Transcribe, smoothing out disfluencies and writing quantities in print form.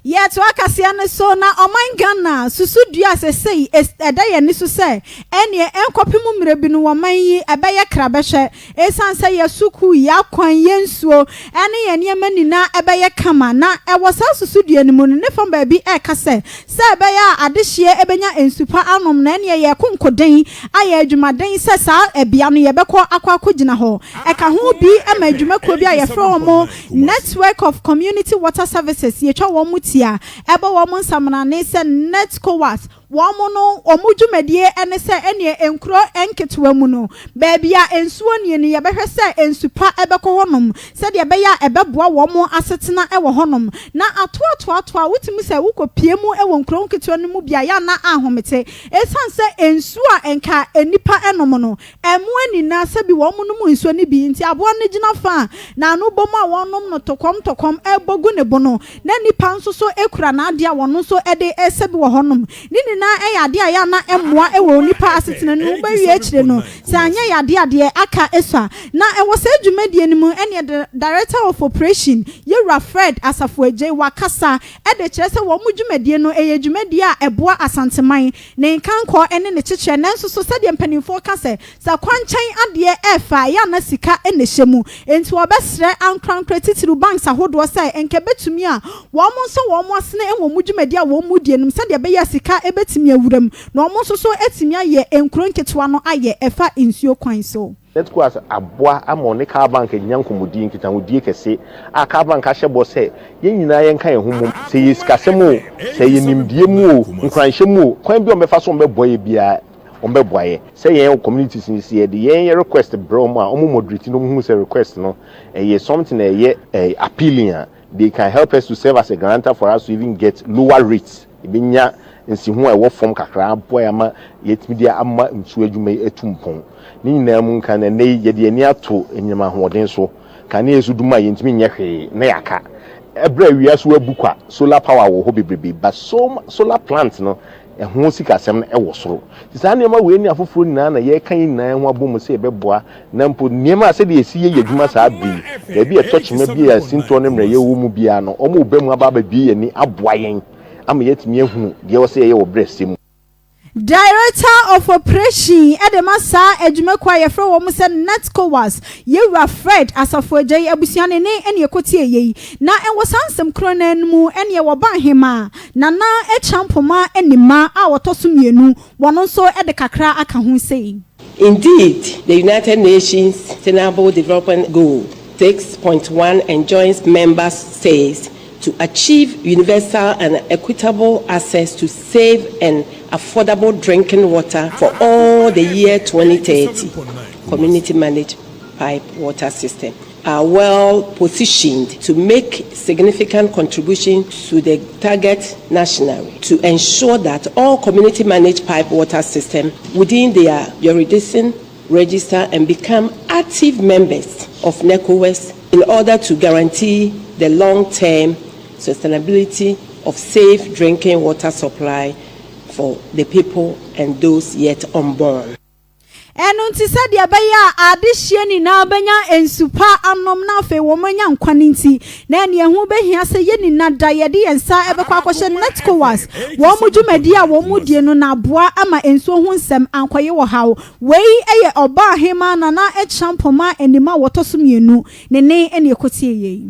Yet wakasia ne so na omangana susu dua sesei eda ye ni so se ene enkopimu mrebinu woman yi ebeye krabehwe esanse ye suku ya kwan yensuo ene ye niema nina ebeye kama na ewosa susu dua ni mu ne fam ba bi ekase se ebeye adehye ebenya ensupa anom na ene ye konkoden aye adwumaden se sa ebia no ye beko akwa ho eka ho bi ema adwumako bi aye from network of community water services ye twa wo tia ebe wo monsamna ne se netcowas wo no omudwumadie ene se ene enkro enketwa mu no baabia ensuo ne ne yebehwe se ensupa ebekọ honom se de ebeya ebeboa wo mo asetena ewo honom na atoa wutimi se wukopie mu ewo nkro nketwa no mu bia ya na ahomete esanse ensuo enka enipa enom no emu anina se bi wo mo no mu ensuo ne bi nti abo ne gina fa na no bomu a wonom no tokom ebogu ne bono na nipa nso so ekura na ade a wono so ede esebi wo honom ni na eyade aya na emmoa ewo nipa asetena no bawie akire no sanya yade aka eswa na ewo se dwumadie ni mu ene director of operation Yewra Fred Asafuaje wakasa ede kire se wo mu dwumadie no eye dwumadie a eboa asanteman ne nkanko ene ne kyekyere nanso so se de mpanimfo kase sa kwanchan ade efa ya na sika ene hyemu enti wo besre ankrankrati titiru banks ahodo se enke betumi a wo mo nso wo mo asene enwo mu dwumadie a wo mu die nim se de be ya sika ebetumi awuram na omo so etimi aye enkro nketewa no aye efa insuo kwan so let's go as aboa amone car bank nyankomudi nkitahudie kese a car bank ahyebo se ye nyina ye nka ehumum se yiskasemu se yenimdie mu o nkranhye mu kwan bi o mefa so mbeboye bia ombeboye se ye communities ni se de ye request bro ma omo moderate no mu se request no ye something ye appealing they can help us to serve as a guarantor for us to even get lower rates ibinya nsi hu a wo fom kakra boy ama yetimidia ama nsu adwuma etumpon ni nyina mu nka na ne yede ani ato enyama hoden so ka na yesu duma yentimi nyehwe na yaka ebra wiaso abukwa solar power wo ho bebrebe but solar plant no ehun sikasem na ewo soro tisa na ma we ni afoforo nyina na ye kan nyina ho abom se ebeboa na mpo niema ase de esi ye adwuma saa bi da bi etochima bi ya sinto ne mra ye wo mu bia no omo obemu aba ba bi ye ni aboa yen ama yetimi ehunu de wo se ye wo brɛsem. Director of Operation Edemasa Ejumekwa yefro wo mu se netcowas Yewra Fred Asafuaje abusiane ne ene ekotie yi na enwo sansem kronan mu ene wo ban hema na echampoma enima a wotoso mienu wono so ede kakra aka ho sei. Indeed, the United Nations Sustainable Development Goal 6.1 enjoins member states to achieve universal and equitable access to safe and affordable drinking water for all the year 2030. Community managed pipe water system are well positioned to make significant contributions to the target nationally to ensure that all community managed pipe water systems within their jurisdiction register and become active members of NECOWAS in order to guarantee the long-term sustainability of safe drinking water supply for the people and those yet unborn. Enu nti se de beya adehye ni na benya ensupa anom na afi wo manya nkwane nti na ene ehu behia se ye ni na da ye de yensa ebekwa akwhye netcowas wo mu dwumadi a wo mu die no na aboa ama ensuo hu nsem ankwaye wo hawo wei eye oba hema na echampoma enima wotoso mienu ne ene ekotie ye.